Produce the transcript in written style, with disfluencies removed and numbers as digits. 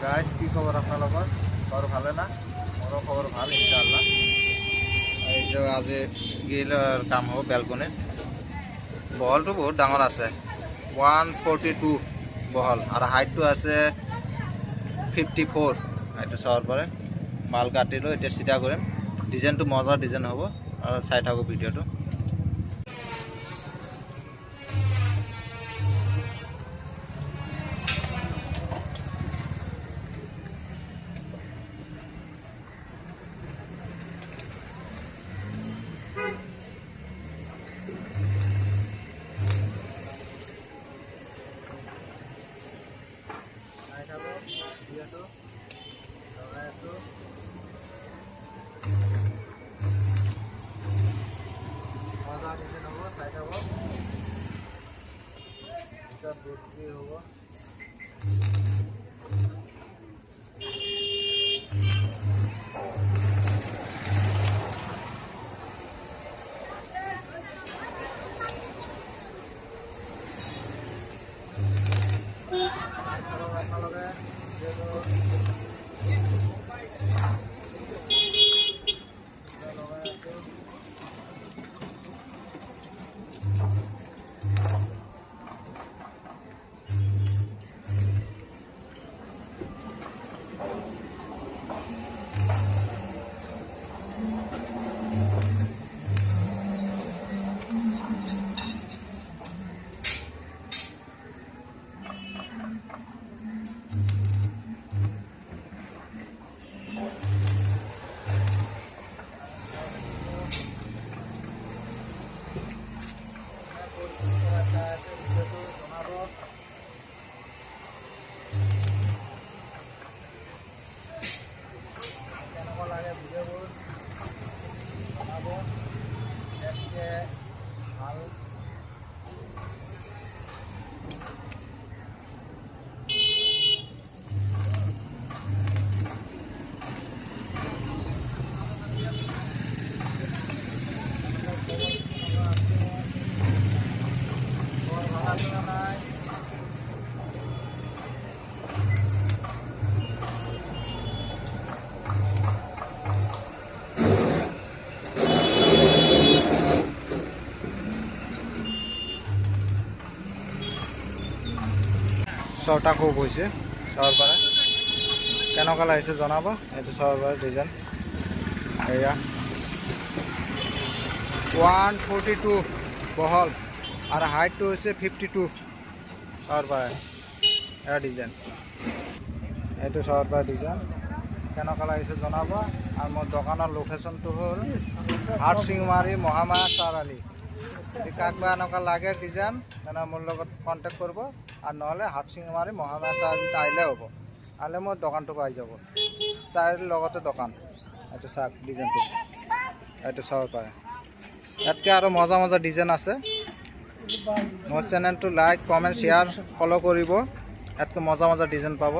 Guys কি খবৰ আপোনালোকৰ? খবৰ ভালে না? মোৰো খবৰ ভাল ইনশাআল্লাহ। এই যে আজি গ্ৰিলৰ কাম হ'ব বেলকনিত। বহলটো বহুত ডাঙৰ আছে, 142 বহল আৰু হাইটটো আছে 54। এইটো চাব পাৰে। মাল কাটিলোঁ, এতিয়া চিধা কৰিম। ডিজাইনটো মজাৰ ডিজাইন হ'ব আৰু চাই থাকোঁ ভিডিঅ'টো। ছটা খুব হৈছে চাব পাৰে। কেনেকুৱা লাগিছে জনাব। এইটো চাব পাৰে ডিজাইন। এয়া 142 বহল আৰু হাইটটো হৈছে 52 চাব পাৰে। এয়া ডিজাইন, এইটো চাব পাৰে ডিজাইন। কেনেকুৱা লাগিছে জনাব। আৰু মোৰ দোকানৰ লোকেশ্যনটো হ'ল হাটশিঙিমাৰী মহামায়া চাৰিআলি। কাকবা এনেকুৱা লাগে ডিজাইন তেনেহ'লে মোৰ লগত কণ্টেক্ট কৰিব, আৰু নহ'লে হাটশিঙিমাৰী মহামায়া চাৰিআলিত আহিলে হ'ব। আহিলে মোৰ দোকানটো পাই যাব, চাৰিআলিৰ লগতে দোকান। এইটো চাওক ডিজাইনটো, এইটো চাব পাৰে। ইয়াতকৈ আৰু মজা মজা ডিজাইন আছে। মোৰ চেনেলটো লাইক কমেণ্ট শ্বেয়াৰ ফ'ল' কৰিব। ইয়াতকৈ মজা মজা ডিজাইন পাব।